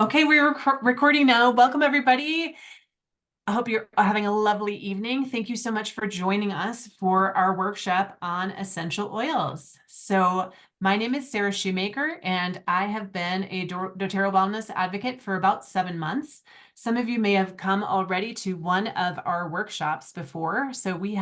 Okay, we're recording now. Welcome, everybody. I hope you're having a lovely evening. Thank you so much for joining us for our workshop on essential oils. So my name is Sarah Shoemaker, and I have been a doTERRA wellness advocate for about 7 months. Some of you may have come already to one of our workshops before. So we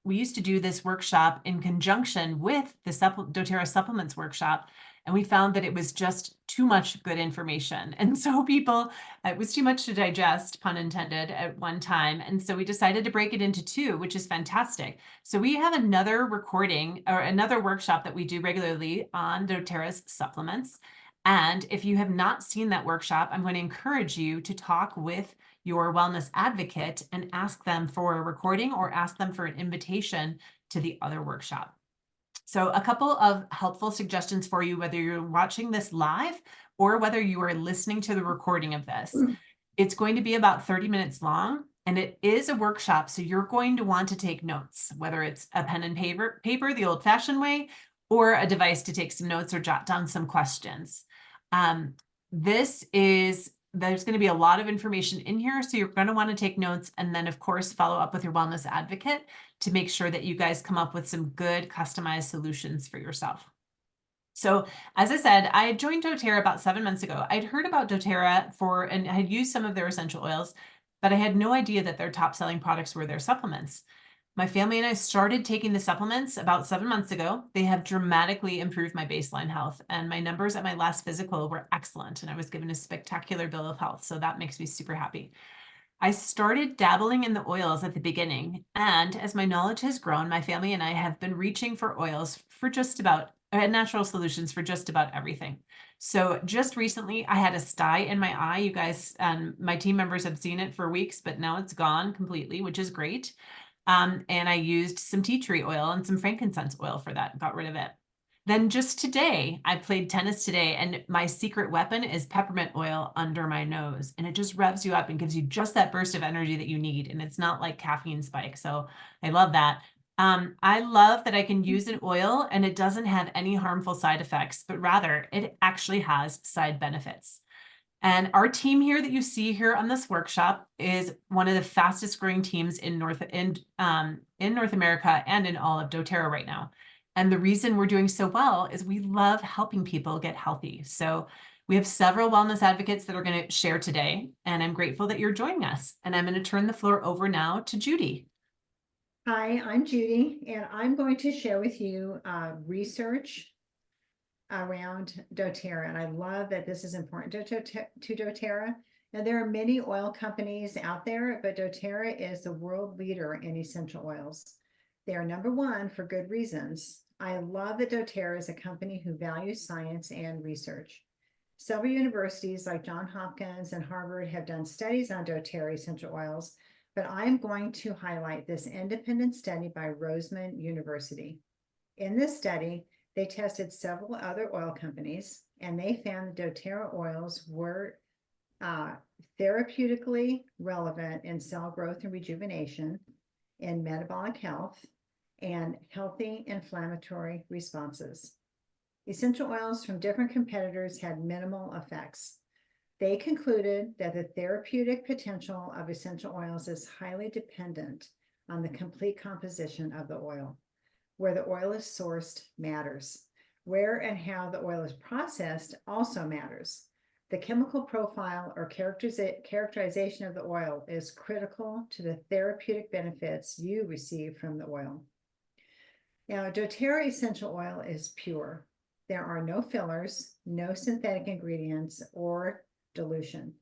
used to do this workshop in conjunction with the doTERRA supplements workshop, and we found that it was just too much good information. And so it was too much to digest, pun intended, at one time. And so we decided to break it into two, which is fantastic. So we have another recording or another workshop that we do regularly on doTERRA's supplements. And if you have not seen that workshop, I'm going to encourage you to talk with your wellness advocate and ask them for a recording or ask them for an invitation to the other workshop. So a couple of helpful suggestions for you, whether you're watching this live or whether you are listening to the recording of this. It's going to be about 30 minutes long, and it is a workshop, so you're going to want to take notes, whether it's a pen and paper the old-fashioned way, or a device to take some notes or jot down some questions. There's going to be a lot of information in here, so you're going to want to take notes and then, of course, follow up with your wellness advocate to make sure that you guys come up with some good customized solutions for yourself. So as I said, I joined doTERRA about 7 months ago. I'd heard about doTERRA and I had used some of their essential oils, but I had no idea that their top selling products were their supplements. My family and I started taking the supplements about 7 months ago. They have dramatically improved my baseline health, and my numbers at my last physical were excellent, and I was given a spectacular bill of health. So that makes me super happy. I started dabbling in the oils at the beginning, and as my knowledge has grown, my family and I have been reaching for oils for just about natural solutions for just about everything. So just recently, I had a sty in my eye. You guys and my team members have seen it for weeks, but now it's gone completely, which is great. And I used some tea tree oil and some frankincense oil for that, got rid of it. Then just today, I played tennis today, and my secret weapon is peppermint oil under my nose. And it just revs you up and gives you just that burst of energy that you need. And it's not like caffeine spike. So I love that. I love that I can use an oil and it doesn't have any harmful side effects, but rather it actually has side benefits. And our team here that you see here on this workshop is one of the fastest growing teams in North America and in all of doTERRA right now. And the reason we're doing so well is we love helping people get healthy. So we have several wellness advocates that are going to share today, and I'm grateful that you're joining us. And I'm going to turn the floor over now to Judy. Hi, I'm Judy, and I'm going to share with you research around doTERRA. And I love that this is important to doTERRA. Now, there are many oil companies out there, but doTERRA is the world leader in essential oils. They are number one for good reasons. I love that doTERRA is a company who values science and research. Several universities like Johns Hopkins and Harvard have done studies on doTERRA essential oils, but I'm going to highlight this independent study by Roseman University. In this study, they tested several other oil companies, and they found that doTERRA oils were therapeutically relevant in cell growth and rejuvenation, in metabolic health, and healthy inflammatory responses. Essential oils from different competitors had minimal effects. They concluded that the therapeutic potential of essential oils is highly dependent on the complete composition of the oil. Where the oil is sourced matters. Where and how the oil is processed also matters. The chemical profile or characterization of the oil is critical to the therapeutic benefits you receive from the oil. Now, doTERRA essential oil is pure. There are no fillers, no synthetic ingredients, or dilution.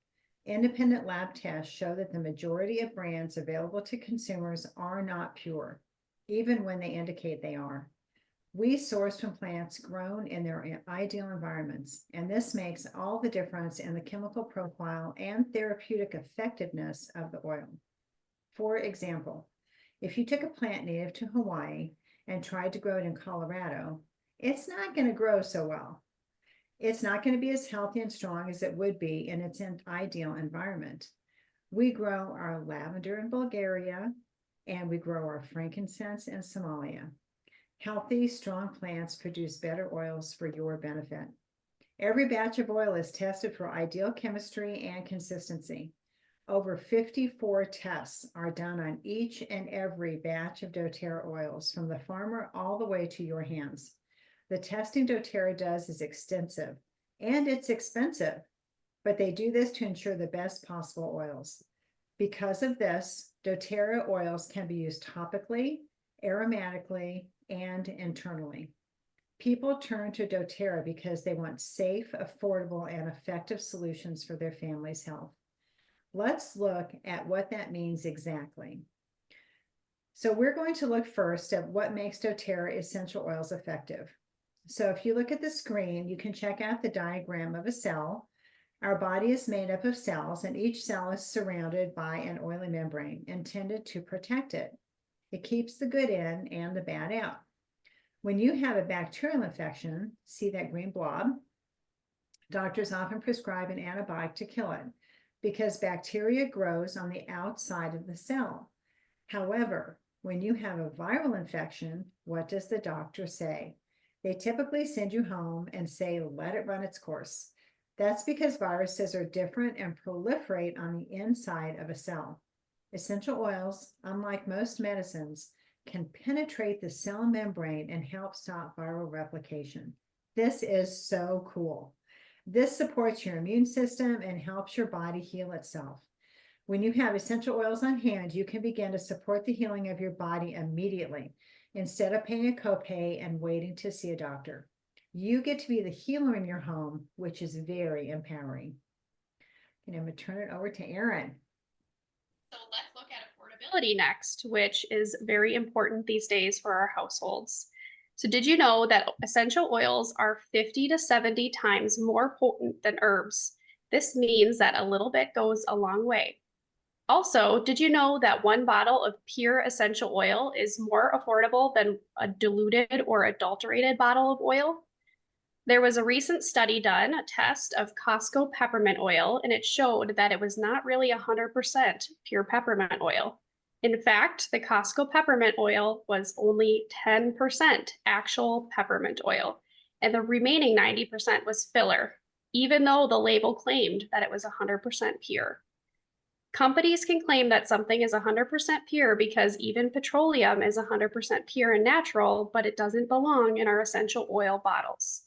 Independent lab tests show that the majority of brands available to consumers are not pure, even when they indicate they are. We source from plants grown in their ideal environments, and this makes all the difference in the chemical profile and therapeutic effectiveness of the oil. For example, if you took a plant native to Hawaii and tried to grow it in Colorado, it's not going to grow so well. It's not going to be as healthy and strong as it would be in its ideal environment. We grow our lavender in Bulgaria, and we grow our frankincense in Somalia. Healthy, strong plants produce better oils for your benefit. Every batch of oil is tested for ideal chemistry and consistency. Over 54 tests are done on each and every batch of doTERRA oils, from the farmer all the way to your hands. The testing doTERRA does is extensive, and it's expensive, but they do this to ensure the best possible oils. Because of this, doTERRA oils can be used topically, aromatically, and internally. People turn to doTERRA because they want safe, affordable, and effective solutions for their family's health. Let's look at what that means exactly. So we're going to look first at what makes doTERRA essential oils effective. So if you look at the screen, you can check out the diagram of a cell. Our body is made up of cells, and each cell is surrounded by an oily membrane intended to protect it. It keeps the good in and the bad out. When you have a bacterial infection, see that green blob? Doctors often prescribe an antibiotic to kill it because bacteria grows on the outside of the cell. However, when you have a viral infection, what does the doctor say? They typically send you home and say, let it run its course. That's because viruses are different and proliferate on the inside of a cell. Essential oils, unlike most medicines, can penetrate the cell membrane and help stop viral replication. This is so cool. This supports your immune system and helps your body heal itself. When you have essential oils on hand, you can begin to support the healing of your body immediately instead of paying a copay and waiting to see a doctor. You get to be the healer in your home, which is very empowering. And I'm going to turn it over to Erin. So let's look at affordability next, which is very important these days for our households. So did you know that essential oils are 50 to 70 times more potent than herbs? This means that a little bit goes a long way. Also, did you know that one bottle of pure essential oil is more affordable than a diluted or adulterated bottle of oil? There was a recent study done, a test of Costco peppermint oil, and it showed that it was not really 100% pure peppermint oil. In fact, the Costco peppermint oil was only 10% actual peppermint oil, and the remaining 90% was filler, even though the label claimed that it was 100% pure. Companies can claim that something is 100% pure because even petroleum is 100% pure and natural, but it doesn't belong in our essential oil bottles.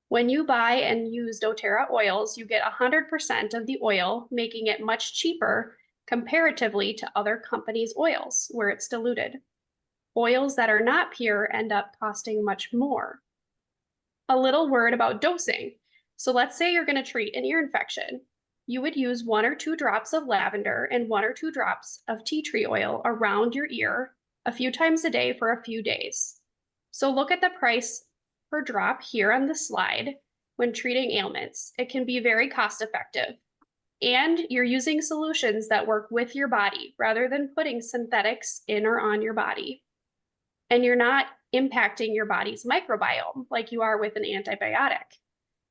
When you buy and use doTERRA oils, you get 100% of the oil, making it much cheaper comparatively to other companies' oils where it's diluted. Oils that are not pure end up costing much more. A little word about dosing. So let's say you're going to treat an ear infection. You would use 1 or 2 drops of lavender and 1 or 2 drops of tea tree oil around your ear a few times a day for a few days. So look at the price per drop here on the slide. When treating ailments, it can be very cost effective. And you're using solutions that work with your body rather than putting synthetics in or on your body. And you're not impacting your body's microbiome like you are with an antibiotic.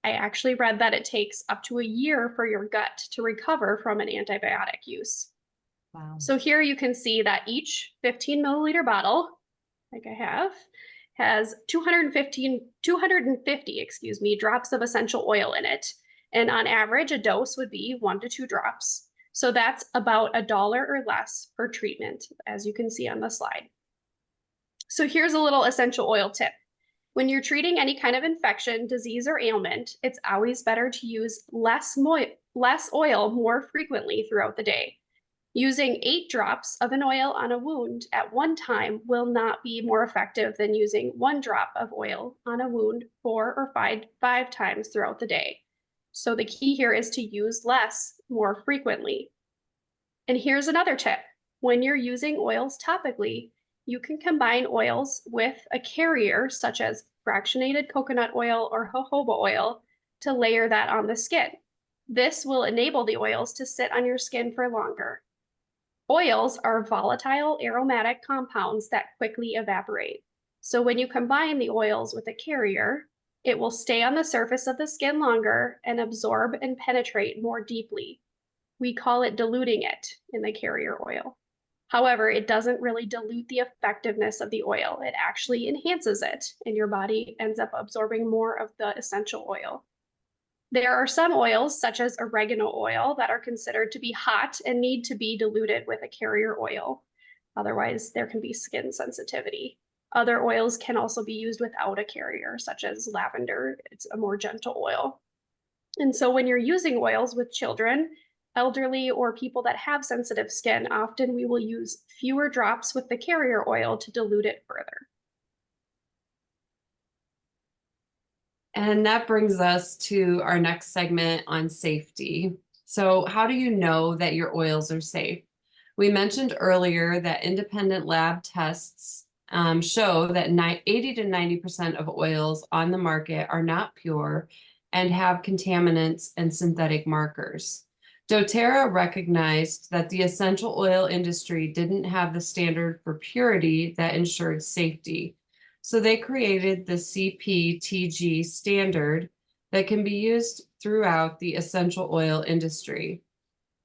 I actually read that it takes up to a year for your gut to recover from an antibiotic use. Wow. So here you can see that each 15 milliliter bottle, like I have, has 250 drops of essential oil in it. And on average, a dose would be 1 to 2 drops. So that's about $1 or less per treatment, as you can see on the slide. So here's a little essential oil tip. When you're treating any kind of infection, disease, or ailment, it's always better to use less oil more frequently throughout the day. Using 8 drops of an oil on a wound at one time will not be more effective than using 1 drop of oil on a wound 4 or 5 times throughout the day. So the key here is to use less more frequently. And here's another tip. When you're using oils topically, you can combine oils with a carrier such as fractionated coconut oil or jojoba oil to layer that on the skin. This will enable the oils to sit on your skin for longer. Oils are volatile aromatic compounds that quickly evaporate. So when you combine the oils with a carrier, it will stay on the surface of the skin longer and absorb and penetrate more deeply. We call it diluting it in the carrier oil. However, it doesn't really dilute the effectiveness of the oil. It actually enhances it, and your body ends up absorbing more of the essential oil. There are some oils, such as oregano oil, that are considered to be hot and need to be diluted with a carrier oil. Otherwise, there can be skin sensitivity. Other oils can also be used without a carrier, such as lavender. It's a more gentle oil. And so when you're using oils with children, elderly, or people that have sensitive skin, often we will use fewer drops with the carrier oil to dilute it further. And that brings us to our next segment on safety. So how do you know that your oils are safe? We mentioned earlier that independent lab tests show that 80 to 90% of oils on the market are not pure and have contaminants and synthetic markers. doTERRA recognized that the essential oil industry didn't have the standard for purity that ensured safety. So they created the CPTG standard that can be used throughout the essential oil industry.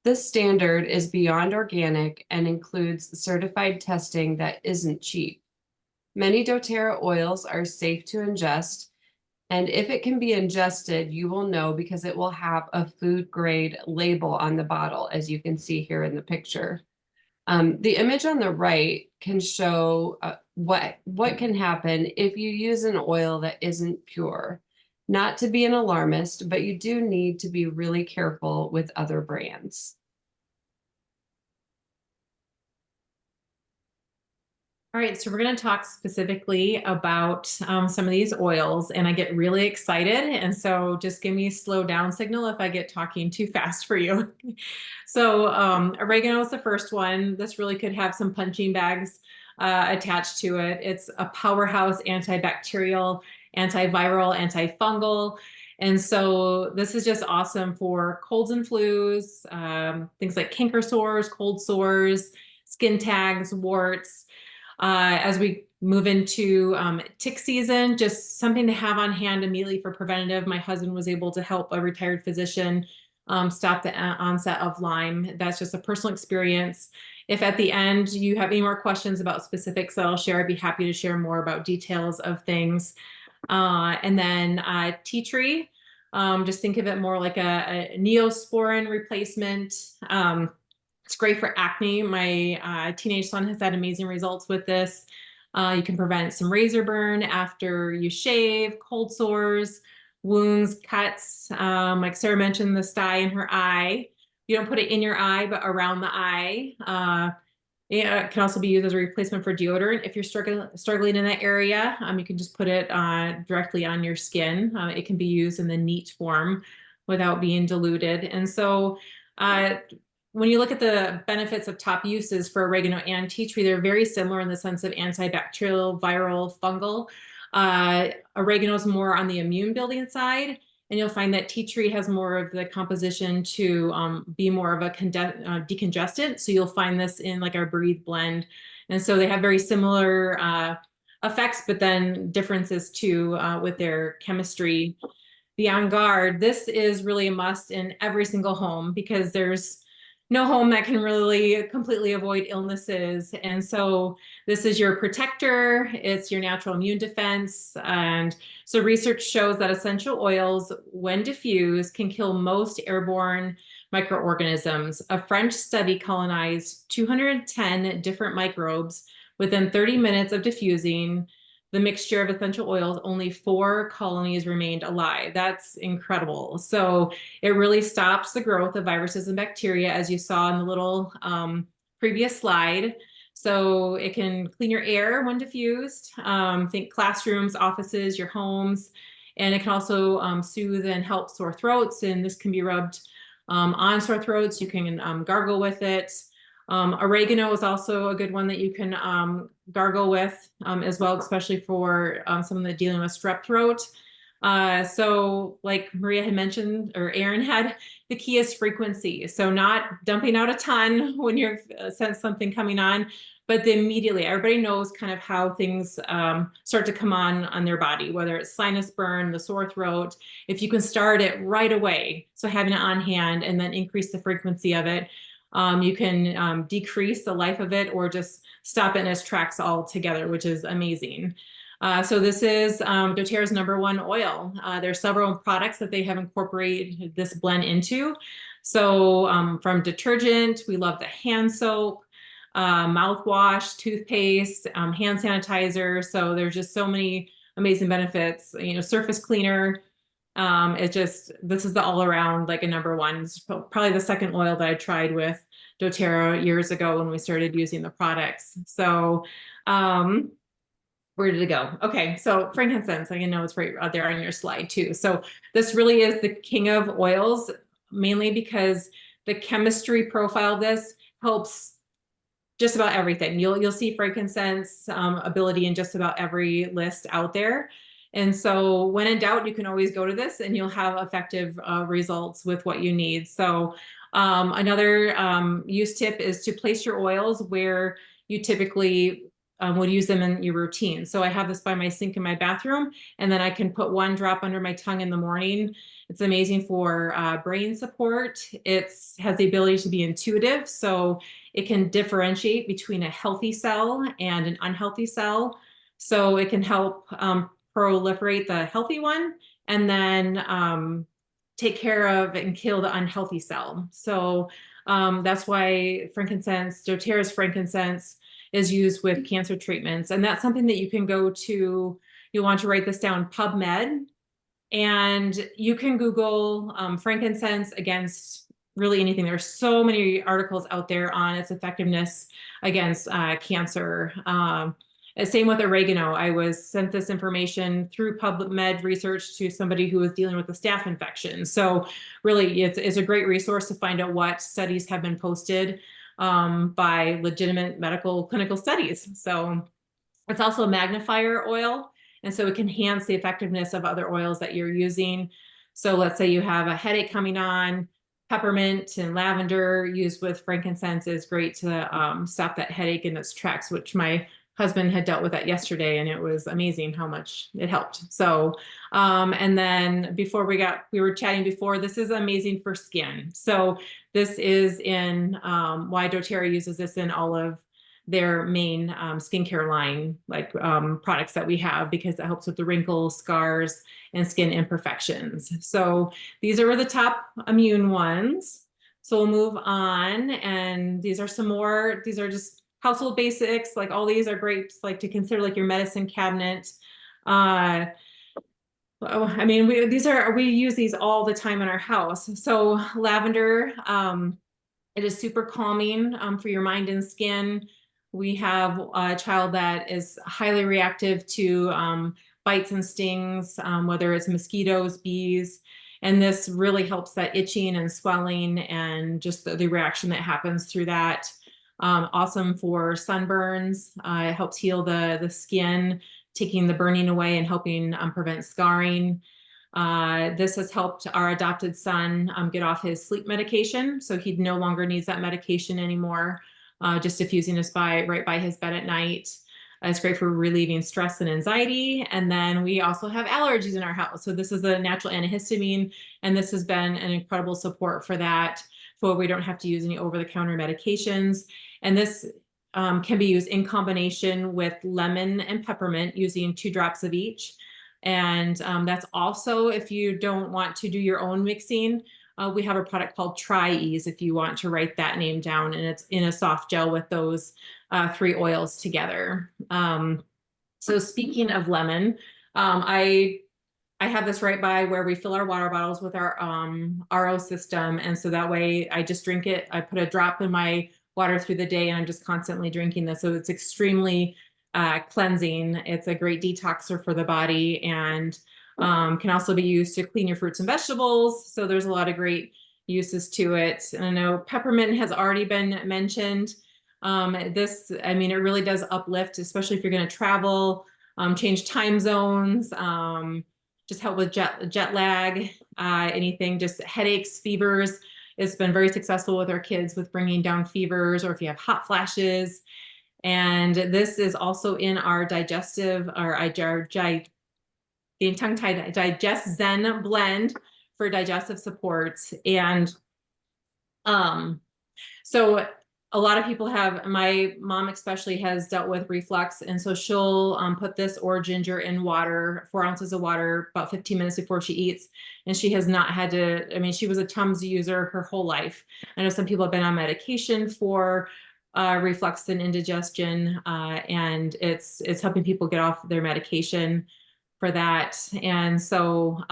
This standard is beyond organic and includes certified testing that isn't cheap. Many doTERRA oils are safe to ingest, and if it can be ingested, you will know because it will have a food grade label on the bottle, as you can see here in the picture. The image on the right can show what can happen if you use an oil that isn't pure. Not to be an alarmist, but you do need to be really careful with other brands. All right, so we're going to talk specifically about some of these oils, and I get really excited. And so just give me a slow down signal if I get talking too fast for you. So oregano is the first one. This really could have some punching bags attached to it. It's a powerhouse antibacterial, antiviral, antifungal. And so this is just awesome for colds and flus, things like canker sores, cold sores, skin tags, warts. As we move into tick season, just something to have on hand immediately for preventative. My husband was able to help a retired physician stop the onset of Lyme. That's just a personal experience. If at the end you have any more questions about specifics that I'll share, I'd be happy to share more about details of things. And then tea tree, just think of it more like a neosporin replacement. It's great for acne. My teenage son has had amazing results with this. You can prevent some razor burn after you shave, cold sores, wounds, cuts. Like Sarah mentioned, the sty in her eye. You don't put it in your eye, but around the eye. It can also be used as a replacement for deodorant. If you're struggling in that area, you can just put it directly on your skin. It can be used in the neat form without being diluted. And so when you look at the benefits of top uses for oregano and tea tree, they're very similar in the sense of antibacterial, viral, fungal. Oregano is more on the immune building side, and you'll find that tea tree has more of the composition to be more of a decongestant. So you'll find this in like our Breathe blend. And so they have very similar effects, but then differences too with their chemistry. The On Guard, this is really a must in every single home because there's no home that can really completely avoid illnesses. And so this is your protector, it's your natural immune defense. And so research shows that essential oils, when diffused, can kill most airborne microorganisms. A French study colonized 210 different microbes within 30 minutes of diffusing the mixture of essential oils. Only 4 colonies remained alive. That's incredible. So it really stops the growth of viruses and bacteria, as you saw in the little previous slide. So it can clean your air when diffused. Think classrooms, offices, your homes. And it can also soothe and help sore throats. And this can be rubbed on sore throats. You can gargle with it. Oregano is also a good one that you can gargle with as well, especially for someone that's dealing with strep throat. So like Maria had mentioned, or Erin had, the key is frequency. So not dumping out a ton when you're sense something coming on, but then immediately everybody knows kind of how things start to come on their body, whether it's sinus burn, the sore throat. If you can start it right away, so having it on hand and then increase the frequency of it, you can decrease the life of it or just stop it in its tracks altogether, which is amazing. So this is doTERRA's #1 oil. There's several products that they have incorporated this blend into. So from detergent, we love the hand soap, mouthwash, toothpaste, hand sanitizer. So there's just so many amazing benefits. You know, surface cleaner. This is the all around like a #1. It's probably the second oil that I tried with doTERRA years ago when we started using the products. So where did it go? Okay, so frankincense, I know it's right out there on your slide too. So this really is the king of oils, mainly because the chemistry profile of this helps just about everything. You'll see frankincense ability in just about every list out there. And so when in doubt, you can always go to this and you'll have effective results with what you need. So another use tip is to place your oils where you typically would use them in your routine. So I have this by my sink in my bathroom, and then I can put 1 drop under my tongue in the morning. It's amazing for brain support. It has the ability to be intuitive, so it can differentiate between a healthy cell and an unhealthy cell. So it can help proliferate the healthy one, and then take care of and kill the unhealthy cell. So that's why frankincense, doTERRA's frankincense, is used with cancer treatments. And that's something that you can go to, you'll want to write this down, PubMed, and you can Google frankincense against really anything. There's so many articles out there on its effectiveness against cancer. Same with oregano. I was sent this information through PubMed research to somebody who was dealing with a staph infection. So really, it's a great resource to find out what studies have been posted by legitimate medical clinical studies. So it's also a magnifier oil, and so it can enhance the effectiveness of other oils that you're using. So let's say you have a headache coming on, peppermint and lavender used with frankincense is great to stop that headache in its tracks, which my husband had dealt with that yesterday, and it was amazing how much it helped. So and then before we were chatting before, this is amazing for skin. So this is in why doTERRA uses this in all of their main skincare line, like products that we have, because it helps with the wrinkles, scars, and skin imperfections. So these are the top immune ones. So we'll move on, and these are some more. These are just household basics. Like all these are great, like to consider like your medicine cabinet. I mean, we use these all the time in our house. So lavender, it is super calming for your mind and skin. We have a child that is highly reactive to bites and stings, whether it's mosquitoes, bees, and this really helps that itching and swelling and just the reaction that happens through that. Awesome for sunburns. It helps heal the skin, taking the burning away and helping prevent scarring. This has helped our adopted son get off his sleep medication, so he no longer needs that medication anymore, just diffusing this right by his bed at night. It's great for relieving stress and anxiety. And then we also have allergies in our house. So this is a natural antihistamine, and this has been an incredible support for that, so we don't have to use any over-the-counter medications. And this can be used in combination with lemon and peppermint, using 2 drops of each. And that's also if you don't want to do your own mixing. We have a product called Tri-Ease if you want to write that name down, and it's in a soft gel with those 3 oils together. So speaking of lemon, I have this right by where we fill our water bottles with our RO system, and so that way I just drink it. I put a drop in my water through the day, and I'm just constantly drinking this. So it's extremely cleansing. It's a great detoxer for the body, and can also be used to clean your fruits and vegetables. So there's a lot of great uses to it. And I know peppermint has already been mentioned. This, I mean, it really does uplift, especially if you're going to travel, change time zones, just help with jet lag, anything, just headaches, fevers. It's been very successful with our kids with bringing down fevers, or if you have hot flashes. And this is also in our digestive, or being tongue-tied, Digest Zen blend for digestive support. And so a lot of people have, my mom especially has dealt with reflux. And so she'll put this or ginger in water, 4 ounces of water, about 15 minutes before she eats. And she has not had to, I mean, she was a Tums user her whole life. I know some people have been on medication for reflux and indigestion, and it's helping people get off their medication for that. And so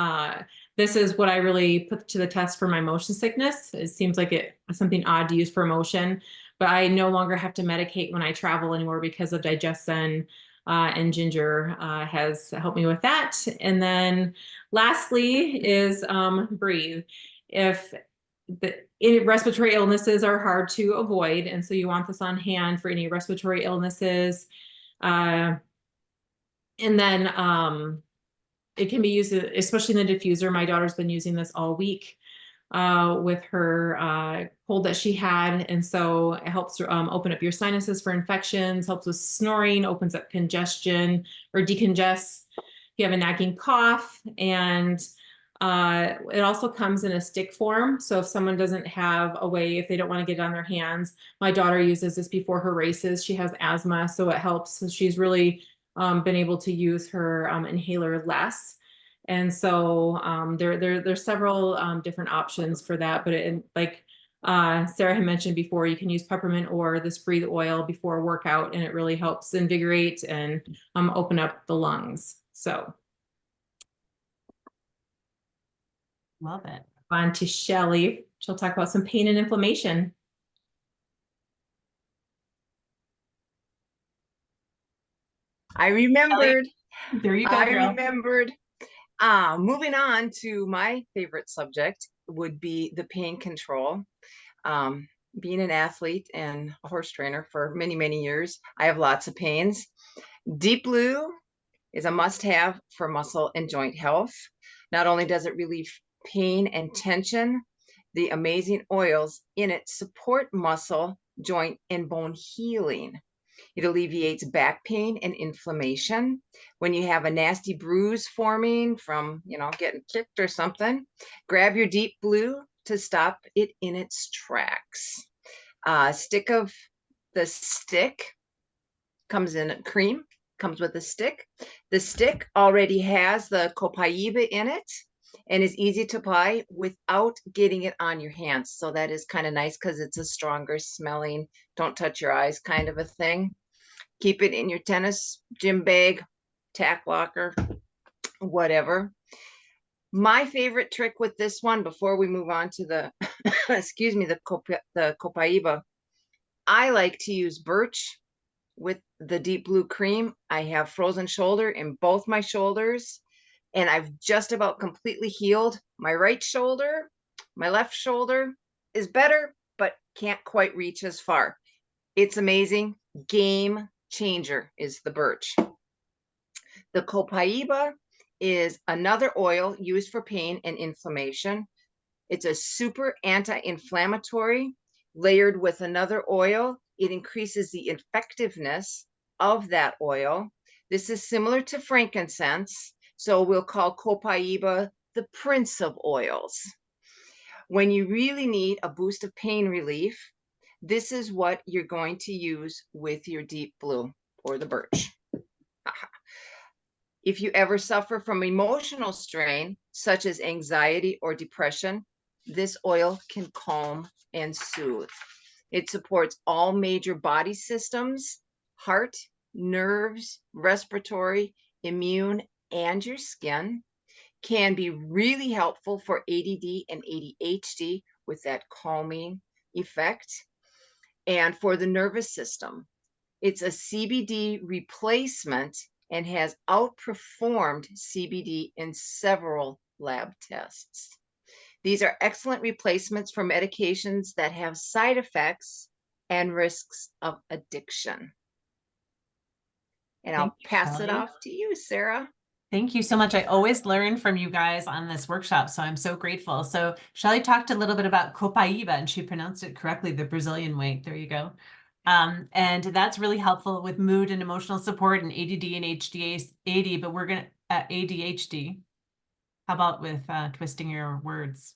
this is what I really put to the test for my motion sickness. It seems like it's something odd to use for motion, but I no longer have to medicate when I travel anymore because of Digestin, and ginger has helped me with that. And then lastly is breathe. If any respiratory illnesses are hard to avoid, and so you want this on hand for any respiratory illnesses. And then it can be used, especially in the diffuser. My daughter's been using this all week with her cold that she had. And so it helps open up your sinuses for infections, helps with snoring, opens up congestion or decongests if you have a nagging cough. And it also comes in a stick form. So if someone doesn't have a way, if they don't want to get it on their hands, my daughter uses this before her races. She has asthma, so it helps. So she's really been able to use her inhaler less. And so there's several different options for that. But like Sarah had mentioned before, you can use peppermint or this breathe oil before a workout, and it really helps invigorate and open up the lungs. So Love it. on to Shelly. She'll talk about some pain and inflammation. I remembered. There you go, I girl. remembered. Moving on to my favorite subject would be the pain control. Being an athlete and a horse trainer for many, many years, I have lots of pains. Deep Blue is a must-have for muscle and joint health. Not only does it relieve pain and tension, the amazing oils in it support muscle, joint, and bone healing. It alleviates back pain and inflammation. When you have a nasty bruise forming from, getting kicked or something, grab your Deep Blue to stop it in its tracks. Stick comes in a cream, comes with a stick. The stick already has the copaiba in it and is easy to apply without getting it on your hands. So that is kind of nice because it's a stronger smelling, don't touch your eyes kind of a thing. Keep it in your tennis gym bag, tack locker, whatever. My favorite trick with this one, before we move on to the, excuse me, the copaiba, I like to use birch with the Deep Blue cream. I have frozen shoulder in both my shoulders, and I've just about completely healed my right shoulder. My left shoulder is better, but can't quite reach as far. It's amazing. Game changer is the birch. The copaiba is another oil used for pain and inflammation. It's a super anti-inflammatory layered with another oil. It increases the effectiveness of that oil. This is similar to frankincense, so we'll call copaiba the prince of oils. When you really need a boost of pain relief, this is what you're going to use with your Deep Blue or the birch. If you ever suffer from emotional strain, such as anxiety or depression, this oil can calm and soothe. It supports all major body systems, heart, nerves, respiratory, immune, and your skin. Can be really helpful for ADD and ADHD with that calming effect. And for the nervous system, it's a CBD replacement and has outperformed CBD in several lab tests. These are excellent replacements for medications that have side effects and risks of addiction. And I'll pass it off to you, Sarah. Thank you so much. I always learn from you guys on this workshop, so I'm so grateful. So Shelly talked a little bit about copaiba, and she pronounced it correctly, the Brazilian way. There you go. And that's really helpful with mood and emotional support and ADD and ADHD, but we're going to ADHD. How about with twisting your words?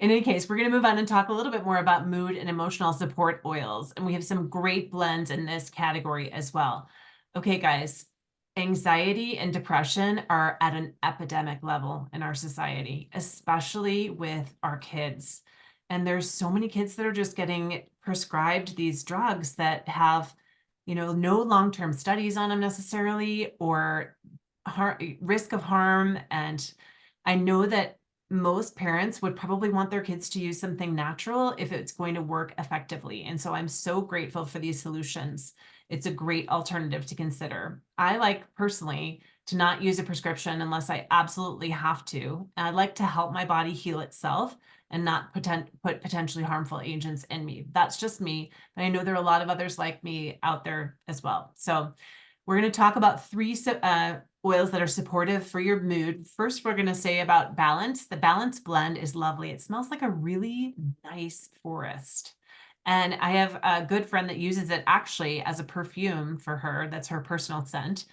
In any case, we're going to move on and talk a little bit more about mood and emotional support oils. And we have some great blends in this category as well. Okay, guys, anxiety and depression are at an epidemic level in our society, especially with our kids. And there's so many kids that are just getting prescribed these drugs that have, no long-term studies on them necessarily, or risk of harm. And I know that most parents would probably want their kids to use something natural if it's going to work effectively. And so I'm so grateful for these solutions. It's a great alternative to consider. I like personally to not use a prescription unless I absolutely have to. And I'd like to help my body heal itself and not put potentially harmful agents in me. That's just me. And I know there are a lot of others like me out there as well. So we're going to talk about three oils that are supportive for your mood. First, we're going to say about balance. The balance blend is lovely. It smells like a really nice forest. And I have a good friend that uses it actually as a perfume for her. That's her personal scent.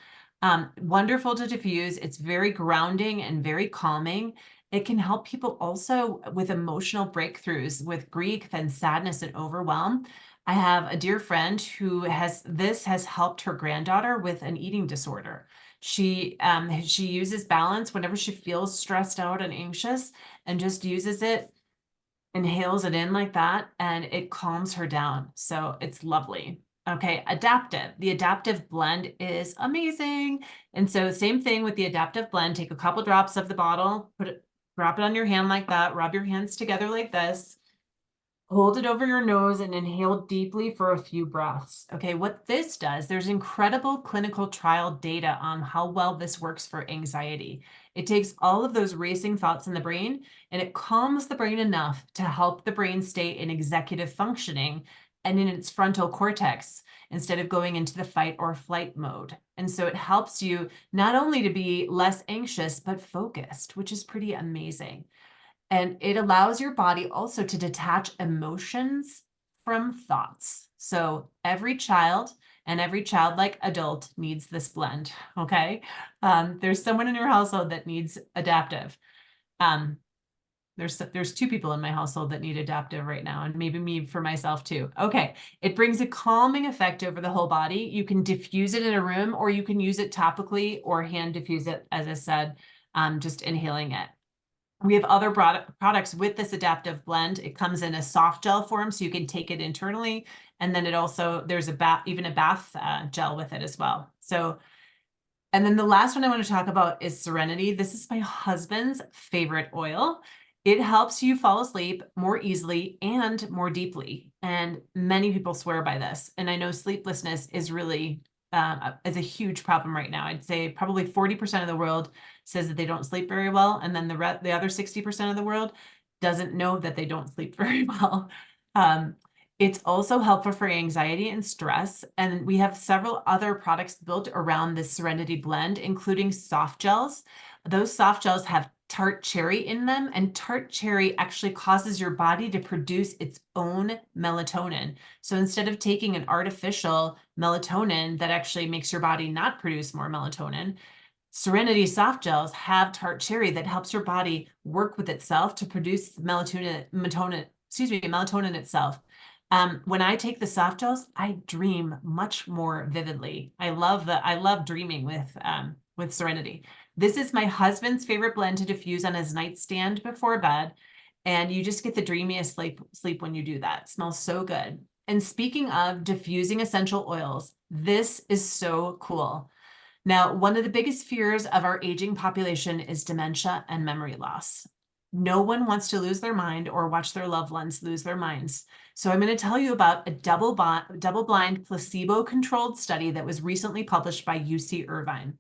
Wonderful to diffuse. It's very grounding and very calming. It can help people also with emotional breakthroughs with grief and sadness and overwhelm. I have a dear friend who has helped her granddaughter with an eating disorder. She uses balance whenever she feels stressed out and anxious, and just uses it, inhales it in like that, and it calms her down. So it's lovely. Okay, adaptive. The adaptive blend is amazing. And so same thing with the adaptive blend. Take a couple drops of the bottle, drop it on your hand like that, rub your hands together like this. Hold it over your nose and inhale deeply for a few breaths. Okay, what this does, there's incredible clinical trial data on how well this works for anxiety. It takes all of those racing thoughts in the brain and it calms the brain enough to help the brain stay in executive functioning and in its frontal cortex instead of going into the fight or flight mode. And so it helps you not only to be less anxious, but focused, which is pretty amazing. And it allows your body also to detach emotions from thoughts. So every child and every childlike adult needs this blend, okay? There's someone in your household that needs adaptive. There's two people in my household that need adaptive right now, and maybe me for myself too. Okay, it brings a calming effect over the whole body. You can diffuse it in a room, or you can use it topically or hand diffuse it, as I said, just inhaling it. We have other products with this adaptive blend. It comes in a soft gel form, so you can take it internally. And then there's even a bath gel with it as well. So, and then the last one I want to talk about is Serenity. This is my husband's favorite oil. It helps you fall asleep more easily and more deeply. And many people swear by this. And I know sleeplessness is really is a huge problem right now. I'd say probably 40% of the world says that they don't sleep very well. And then the other 60% of the world doesn't know that they don't sleep very well. It's also helpful for anxiety and stress. And we have several other products built around this Serenity blend, including soft gels. Those soft gels have tart cherry in them, and tart cherry actually causes your body to produce its own melatonin. So instead of taking an artificial melatonin that actually makes your body not produce more melatonin, Serenity soft gels have tart cherry that helps your body work with itself to produce melatonin itself. When I take the soft gels, I dream much more vividly. I love dreaming with Serenity. This is my husband's favorite blend to diffuse on his nightstand before bed. And you just get the dreamiest sleep when you do that. It smells so good. And speaking of diffusing essential oils, this is so cool. Now, one of the biggest fears of our aging population is dementia and memory loss. No one wants to lose their mind or watch their loved ones lose their minds. So I'm going to tell you about a double-blind placebo-controlled study that was recently published by UC Irvine.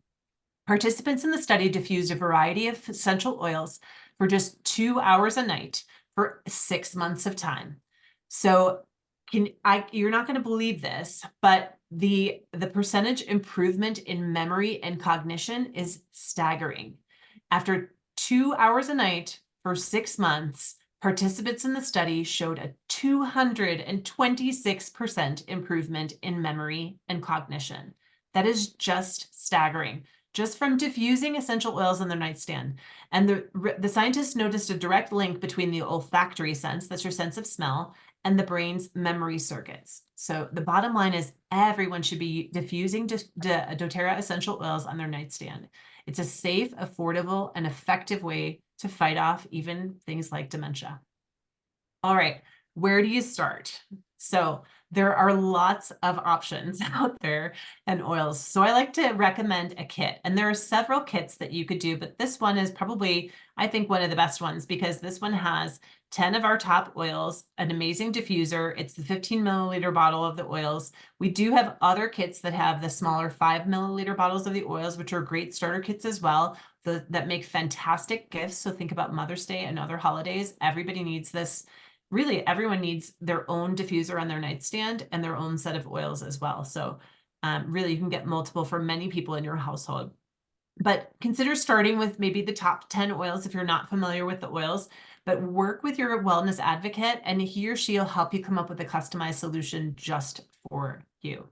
Participants in the study diffused a variety of essential oils for just 2 hours a night for 6 months of time. So you're not going to believe this, but the percentage improvement in memory and cognition is staggering. After 2 hours a night for 6 months, participants in the study showed a 226% improvement in memory and cognition. That is just staggering. just from diffusing essential oils on their nightstand. And the scientists noticed a direct link between the olfactory sense, that's your sense of smell, and the brain's memory circuits. So the bottom line is everyone should be diffusing doTERRA essential oils on their nightstand. It's a safe, affordable, and effective way to fight off even things like dementia. All right, where do you start? So there are lots of options out there and oils. So I like to recommend a kit, and there are several kits that you could do, but this one is probably, I think, one of the best ones because this one has 10 of our top oils, an amazing diffuser. It's the 15 milliliter bottle of the oils. We do have other kits that have the smaller 5 milliliter bottles of the oils, which are great starter kits as well, that make fantastic gifts. So think about Mother's Day and other holidays. Everybody needs this. Really, everyone needs their own diffuser on their nightstand and their own set of oils as well. So really, you can get multiple for many people in your household. But consider starting with maybe the top 10 oils if you're not familiar with the oils, but work with your wellness advocate and he or she will help you come up with a customized solution just for you.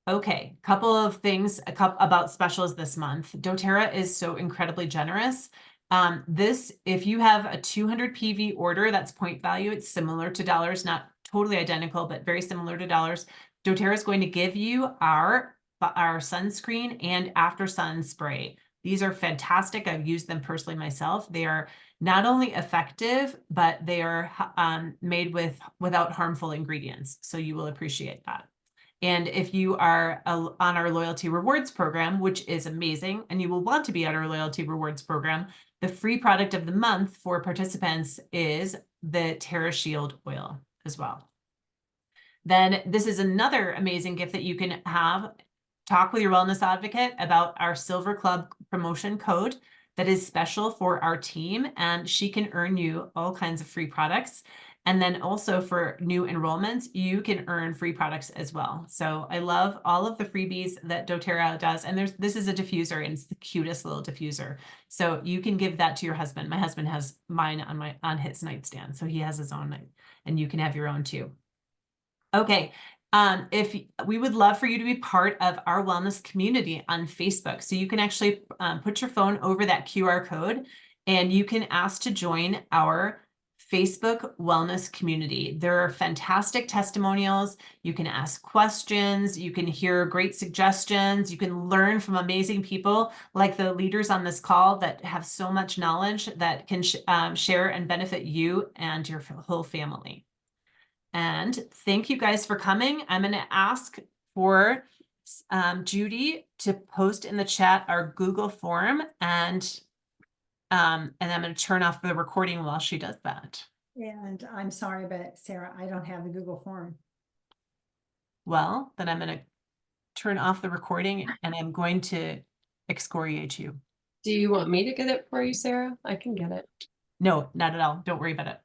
Okay, couple of things about specials this month. doTERRA is so incredibly generous. If you have a 200 PV order, that's point value. It's similar to dollars, not totally identical, but very similar to dollars. doTERRA is going to give you our sunscreen and after sun spray. These are fantastic. I've used them personally myself. They are not only effective, but they are made without harmful ingredients. So you will appreciate that. And if you are on our loyalty rewards program, which is amazing, and you will want to be on our loyalty rewards program, the free product of the month for participants is the Terra Shield oil as well. Then this is another amazing gift that you can have. Talk with your wellness advocate about our Silver Club promotion code that is special for our team, and she can earn you all kinds of free products. And then also for new enrollments, you can earn free products as well. So I love all of the freebies that doTERRA does. And this is a diffuser, and it's the cutest little diffuser. So you can give that to your husband. My husband has mine on his nightstand. So he has his own, and you can have your own too. Okay. If we would love for you to be part of our wellness community on Facebook. So you can actually put your phone over that QR code and you can ask to join our Facebook wellness community. There are fantastic testimonials. You can ask questions. You can hear great suggestions. You can learn from amazing people like the leaders on this call that have so much knowledge that can share and benefit you and your whole family. And thank you guys for coming. I'm going to ask for Judy to post in the chat our Google form, and I'm going to turn off the recording while she does that. And I'm sorry, but Sarah, I don't have the Google form. Well, then I'm going to turn off the recording and I'm going to excoriate you. Do you want me to get it for you, Sarah? I can get it. No, not at all. Don't worry about it.